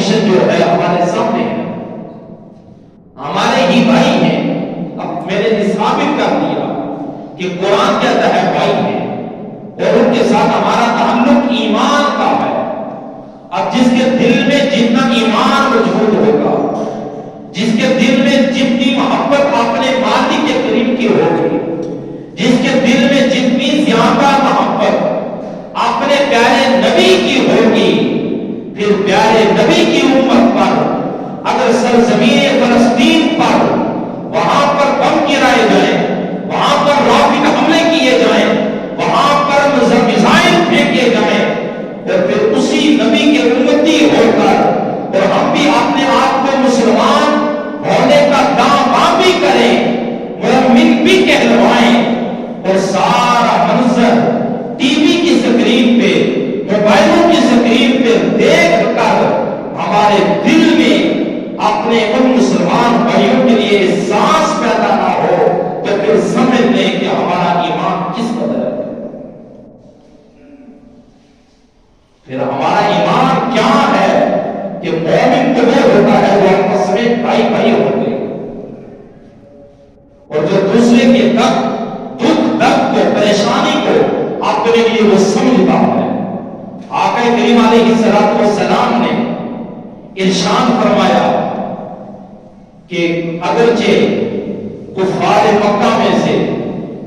Position جو ہے ہمارے سامنے ہے، ہمارے ہی بھائی ہیں۔ اب میں نے ثابت کر دیا کہ قرآن کہتا ہے بھائی ہیں، اور ان کے ساتھ ہمارا تعلق ایمان کا ہے۔ اب جس کے دل میں جتنا ایمان موجود ہوگا، جس کے دل میں جتنی محبت اپنے مالک کے قریب کی ہوگی، جس کے دل میں جتنی زیادہ محبت اپنے پیارے نبی کی ہوگی، پھر پیارے نبی کی امت پر اگر سرزمین فلسطین پر وہاں پر بم گرائے جائیں، وہاں پر راکٹ حملے کیے جائیں، وہاں پر میزائل پھینکے جائیں، اور پھر اسی نبی کے امتی ہو کر اور ہم بھی اپنے آپ کو مسلمان ہونے کا دعویٰ بھی کریں، مومن بھی کہلوائیں، اور سارا منظر ٹی وی کی سکرین پہ، موبائلوں کی سکرین پہ دیکھ کر ہمارے دل میں اپنے ان مسلمان بھائیوں کے لیے احساس پیدا نہ ہو، تو پھر سمجھ لیں کہ ہمارا ایمان کس قدر ہے۔ پھر ہمارا ایمان کیا ہے کہ مومن تو وہ ہوتا ہے جو آپس میں بھائی بھائی ہوتے ہیں، اور جو دوسرے کے دکھ درد کو، پریشانی کو اپنے لیے وہ سمجھتا ہے۔ آقا کریم علیہ الصلوۃ والسلام نے ارشاد فرمایا کہ اگرچہ کفار مکہ میں سے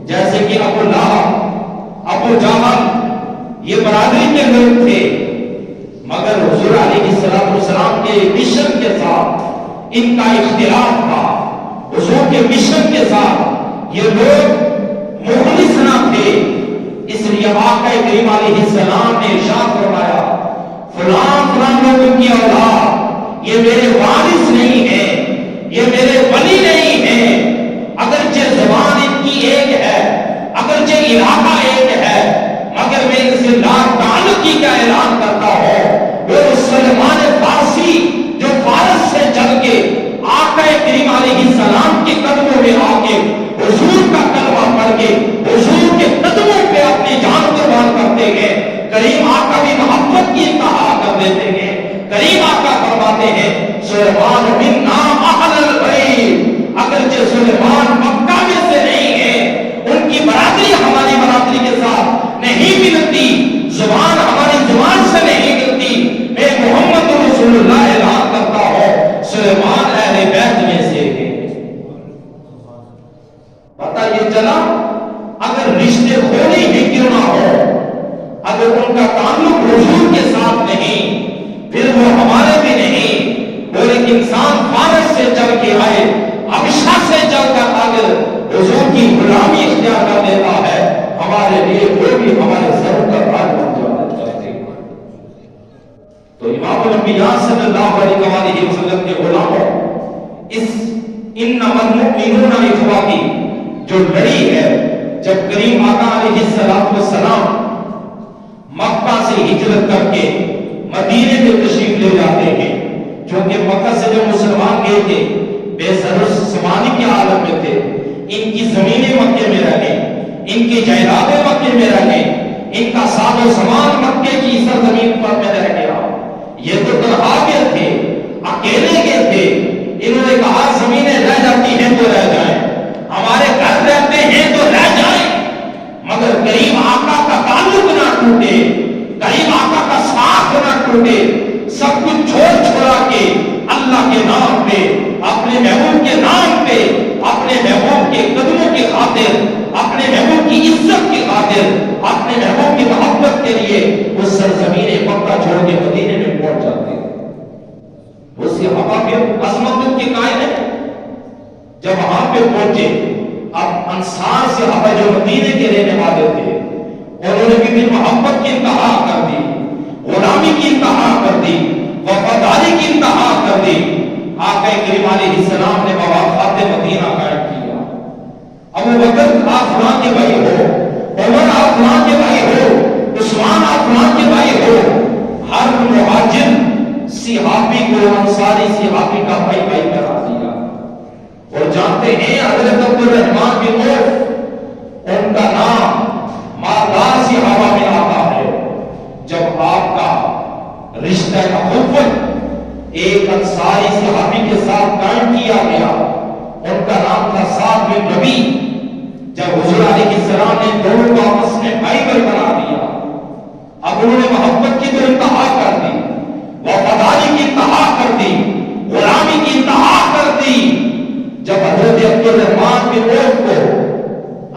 جیسے کہ ابو لہب، ابو جہل یہ برادری کے لوگ تھے، مگر حضور علیہ الصلوۃ والسلام کے مشن کے ساتھ ان کا اختلاف تھا۔ حضور کے مشن کے ساتھ یہ لوگ مخلص نہ تھے، اس لیے آقا کریم علیہ السلام نے ارشاد فرمایا فلاں لوگوں کی اولاد یہ میرے وارث نہیں ہے، یہ میرے ولی نہیں ہے، اگرچہ زبان ان کی ایک ہے، اگرچہ علاقہ ایک ہے، مگر میں ان سے لا تعلقی کا اعلان کرتا ہوں۔ وہ سلمان فارسی جو فارس سے چل کے آقا کریم علیہ السلام کے قدموں میں آ کے حضور کا کلمہ پڑھ کے حضور کے قدموں پہ اپنی جان قربان کرتے ہیں، کریم آقا بھی محبت کی انتہا کر دیتے ہیں۔ کریم آقا فرماتے ہیں سلیمان منا اہل البیت، اگرچہ سلیمان مکہ میں سے نہیں ہے، ان کی برادری ہماری برادری کے ساتھ نہیں ملتی، زبان ہماری زبان سے نہیں ملتی، میں محمد رسول اللہ اعلان کرتا ہوں سلیمان اہل بیت میں سے ہے۔ پتہ یہ چلا اگر رشتے تھوڑے ہی کیوں نہ ہو، اگر ان کا تعلق حضور کے ساتھ نہیں، پھر وہ ہمارے بھی نہیں، اور ایک انسان فارس سے چل کے آئے، حبشہ سے چل کر اگر حضور کی غلامی اختیار کر لیتا ہے، ہمارے لیے وہ بھی ہمارے سر کا تاج بن جانا چاہتے ہیں۔ تو امام الانبیاء صلی اللہ علیہ وسلم کے غلاموں، اس انما المؤمنون اخوتی جو لڑی ہے، جب کریم آقا علیہ السلام مکہ سے ہجرت کر کے مدینے میں تشریف لے جاتے ہیں، چونکہ مکہ سے جو مسلمان گئے تھے بے سر و سامانی کے عالم میں تھے، ان کی زمینیں مکے میں رہ گئیں، ان کی جائیدادیں مکے میں رہ گئیں، ان کا ساز و سامان مکے کی سرزمین پر میں رہ گیا۔ یہ تو تنہا گئے تھے، اکیلے گئے تھے، انہوں نے کہا زمینیں رہ جاتی ہیں تو رہ جائیں، ہمارے گھر رہتے ہیں تو رہ جائیں، مگر کریم آقا کا تعلق نہ ٹوٹے، کریم آقا کا ساتھ نہ ٹوٹے، سب کچھ چھوڑ چھوڑا کے اللہ کے نام پہ، اپنے محبوب کے نام پہ، اپنے محبوب کے قدموں کی خاطر، اپنے محبوب کی عزت کی خاطر، اپنے محبوب کی محبت کے لیے وہ سرزمین مکہ چھوڑ کے مدینے میں پہنچ جاتے ہیں۔ اس کی ہوا پہ عظمت کی قائل ہے۔ جب وہاں پہ پہنچے، اب انصار سے ہوا جو مدینے کے رہنے والے تھے، انہوں نے بھی محبت کی انتہا کر دی، غلامی کی انتہا کر دی، وفاداری کی انتہا کر دی۔ آقا کریم علیہ السلام نے مواقعات مدینہ قائم کیا۔ ابو بکر آپ فلاں کے بھائی ہو، عمر آپ فلاں کے بھائی ہو، عثمان آپ فلاں کے بھائی ہو، ہر مہاجر صحابی کو انصاری صحابی کا بھائی بھائی کرا دیا۔ اور جانتے ہیں حضرت عبد الرحمن بن عوف، ان کا نام مالدار صحابہ میں آتا ہے۔ جب آپ کا رشتہ اخوت ایک انصاری صحابی کے ساتھ قائم کیا گیا، ان کا نام تھا سعد بن ربیع۔ جب حضور علیہ السلام نے دونوں کو آپس میں بھائی بھائی بنا دیا، اب انہوں نے محبت کی تو انتہا کر دی، وفاداری کی انتہا کر دی، غلامی کی انتہا کر دی۔ جب حضرت عبد الرحمن بن عوف کو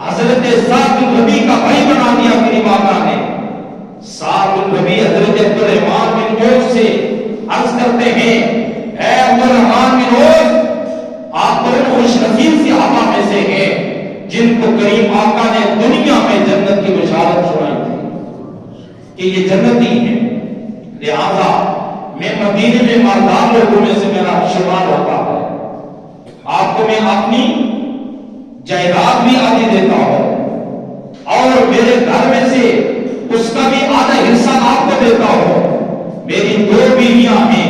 حضرت سعد بن ربیع کا بھائی بنا دیا میری آقا نے، سعد بن ربیع حضرت عبد الرحمن بن عوف سے عرض کرتے ہیں، اے عبد الرحمن بن عوف، آپ تو ان خوش نصیب صحابہ میں سے ہیں جن کو کریم آقا نے دنیا میں جنت کی بشارت سنائی تھی کہ یہ جنتی ہیں، لہذا میں مدینے میں مالدار لوگوں میں سے میرا شمار ہوتا ہے، آپ کو میں اپنی جائیداد بھی آدھی دیتا ہوں اور میرے گھر میں سے اس کا بھی آدھا حصہ آپ کو دیتا ہوں۔ میری 2 بیویاں ہیں،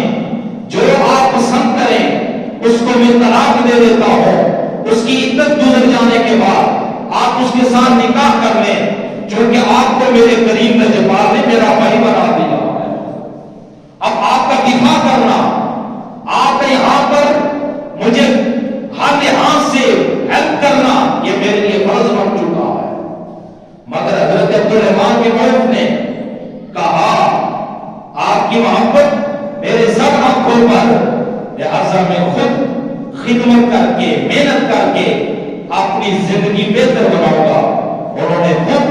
جو آپ پسند کریں اس کو میں طلاق دے دیتا ہوں، اس کی عدت گزر جانے کے بعد آپ اس کے ساتھ نکاح کر لیں، چونکہ آپ کو میرے کریم لجپال نے میرا بھائی بنا دیا ہے۔ اب آپ کا دفاع کرنا، آپ کا یہاں پر مجھے ہر لحاظ سے ہیلپ کرنا، یہ میرے لیے فرض بن چکا ہے۔ مگر حضرت عبد الرحمن بن عوف نے کہا، آپ کی محبت میرے سب آنکھوں پر، لہذا میں خود خدمت کر کے محنت کر کے اپنی زندگی بہتر بناؤں گا۔ انہوں نے خود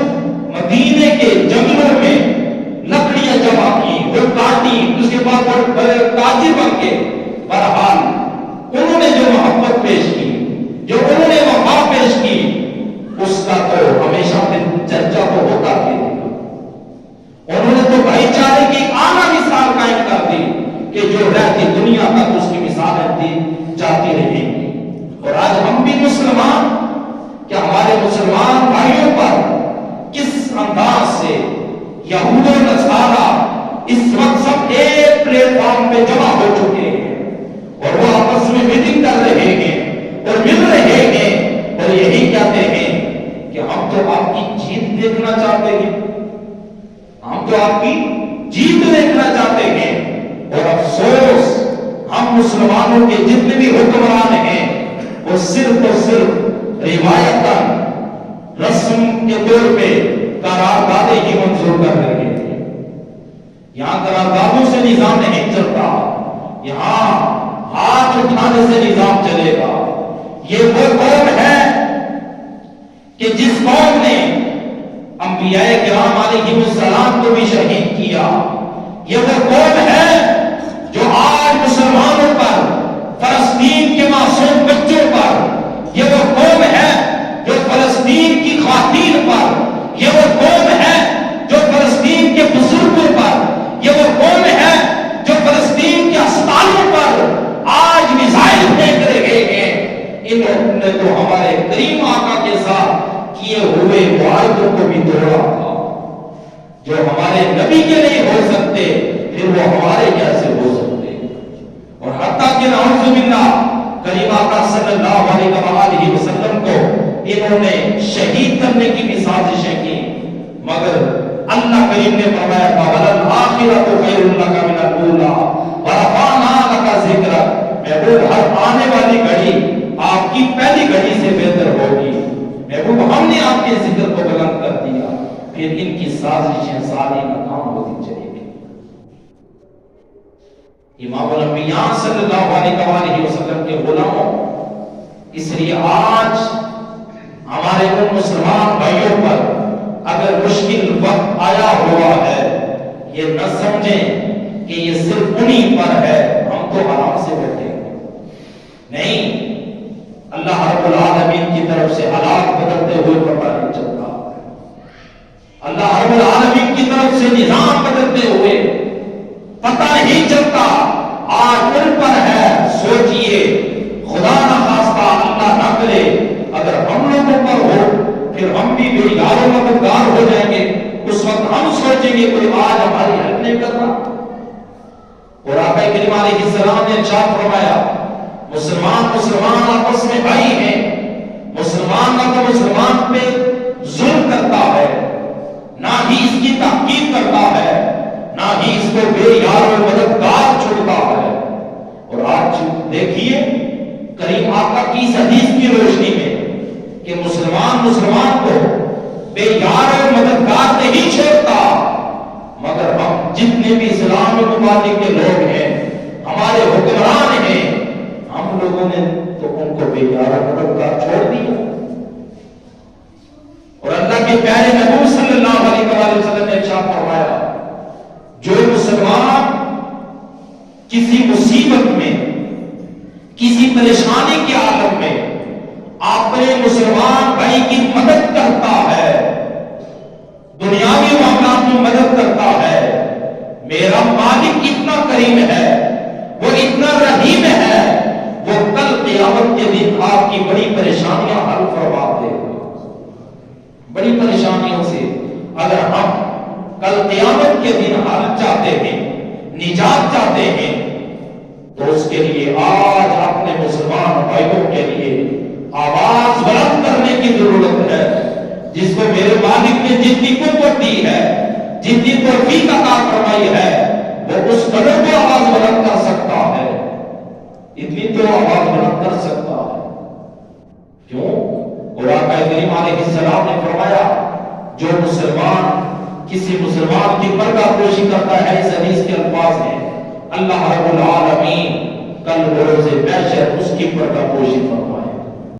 مدینے کے جنگلوں میں لکڑیاں جمع کی، وہ کاٹی، اس کے بعد تاجر بن کے، بہرحال انہوں نے جو محبت پیش کی، جو انہوں نے وفا پیش کی، اس کا تو ہمیشہ چرچا تو ہوتا ہی رہے گا۔ انہوں نے تو بھائی چارے کی اعلیٰ مثال قائم کر دی کہ جو رہتی دنیا تک اس کی مثال رہتی جاتی رہے گی۔ اور آج ہم بھی مسلمان، کہ ہمارے مسلمان بھائیوں پر کس انداز سے یہود و نصارہ اس وقت سب ایک پلیٹ فارم پہ جمع ہو چکے ہیں اور وہ آپس میں میٹنگ کر رہے ہیں اور مل رہے ہیں اور یہی کہتے ہیں کہ ہم تو آپ کی جیت دیکھنا چاہتے ہیں، ہم تو آپ کی جیت دیکھنا چاہتے ہیں۔ اور افسوس، ہم مسلمانوں کے جتنے بھی حکمران ہیں وہ صرف اور صرف روایتاً رسم کے طور پہ قراردادیں ہی منظور کر رہے ہیں۔ یہاں قراردادوں سے نظام نہیں چلتا، یہاں ہاتھ اٹھانے سے نظام چلے گا۔ یہ وہ قوم ہے کہ جس قوم نے انبیاء کرام علیہ السلام کو بھی شہید کیا، یہ وہ قوم ہے جو آج مسلمانوں پر، فلسطین کے معصوم بچوں پر، یہ وہ قوم ہے جو فلسطین کی خواتین پر، یہ وہ قوم ہے جو فلسطین کے بزرگوں پر، یہ وہ قوم ہے جو فلسطین کے اسپتالوں پر آج میزائل پھینک رہے ہیں۔ انہوں نے تو ہمارے کریم آقا کے ساتھ کیے ہوئے معاہدوں کو بھی توڑا تھا۔ جو ہمارے نبی کے نہیں ہو سکتے، پھر وہ ہمارے کیسے ہو سکتے؟ اور حتیٰ کہ نعوذ باللہ کریم آقا صلی اللہ علیہ وسلم کو انہوں نے شہید کرنے کی بھی سازشیں کی، مگر اللہ کریم نے فرمایا وَلَلْآخِرَةُ خَيْرٌ لَكَ مِنَ الْأُولَىٰ وَرَفَعْنَا لَكَ ذِكْرَكَ، محبوب ہر آنے والی گھڑی آپ کی پہلی گھڑی سے بہتر ہوگی۔ محبوب ہم نے آپ کے ذکر کو بلند کر دیا، پھر ان کی سازشیں ساری ناکام ہوتی چلی گئی۔ امام الانبیاء صلی اللہ علیہ وسلم کے غلاموں، اس لیے آج ہمارے ان مسلمان بھائیوں پر اگر مشکل وقت آیا ہوا ہے، یہ نہ سمجھیں کہ یہ صرف انہی پر ہے، ہم تو آرام سے بیٹھے ہیں، نہیں، اللہ رب العالمین کی طرف سے حالات بدلتے ہوئے پتہ نہیں چلتا، اللہ رب العالمین کی طرف سے نظام بدلتے ہوئے پتہ نہیں چلتا۔ آج ان پر ہے، سوچئے خدا نہ خواستہ اللہ نہ کرے اگر ہم لوگوں پر ہو، پھر ہم بھی بیگاروں کا مددگار ہو جائیں گے، اس وقت ہم سوچیں گے کوئی آج ہماری ہیلپ نہیں کر رہا۔ اور آقا کریم علیہ السلام نے ارشاد فرمایا، مسلمان آپس میں بھائی ہیں، مسلمان نہ تو مسلمان پہ ظلم کرتا ہے، نہ ہی اس کی تحقیق کرتا ہے، نہ ہی اس کو بے یار و مددگار چھوڑتا ہے، آج دیکھیے کریم آقا کی اس حدیث کی روشنی میں کہ مسلمان کو بے یار اور مددگار نہیں چھوڑتا، مگر ہم جتنے بھی اسلامی ممالک کے لوگ ہیں، ہمارے حکمران ہیں، ہم لوگوں نے تو ان کو بے یار اور مددگار چھوڑ دیا۔ اور اللہ کے پیارے نبی صلی اللہ علیہ وآلہ وسلم نے ارشاد فرمایا جو مسلمان کسی مصیبت میں، کسی پریشانی کے عالم میں اپنے مسلمان بھائی کی مدد کرتا ہے، دنیاوی معاملات میں مدد کرتا ہے، میرا مالک اتنا کریم ہے، وہ اتنا رحیم ہے، وہ کل قیامت کے دن آپ کی بڑی پریشانیاں حل فرما دے گا۔ بڑی پریشانیوں سے اگر ہم کل قیامت کے دن حل چاہتے ہیں، نجات چاہتے ہیں، تو اس کے لیے آج اپنے مسلمان بھائیوں کے لیے آواز بلند کرنے کی ضرورت ہے۔ جس کو میرے مالک نے جتنی قوت دی ہے، جتنی توفیق عطا فرمائی ہے، وہ اس قدر کو آواز بلند کر سکتا ہے، اتنی تو آواز بلند کر سکتا ہے۔ کیوں؟ قرآن کریم علیہ السلام نے فرمایا جو مسلمان کسی مسلمان کی پردہ پوشی کرتا ہے، اس حدیث کے الفاظ ہیں اللہ رب العالمین کل بروز محشر اس کی پردہ پوشی فرمائے۔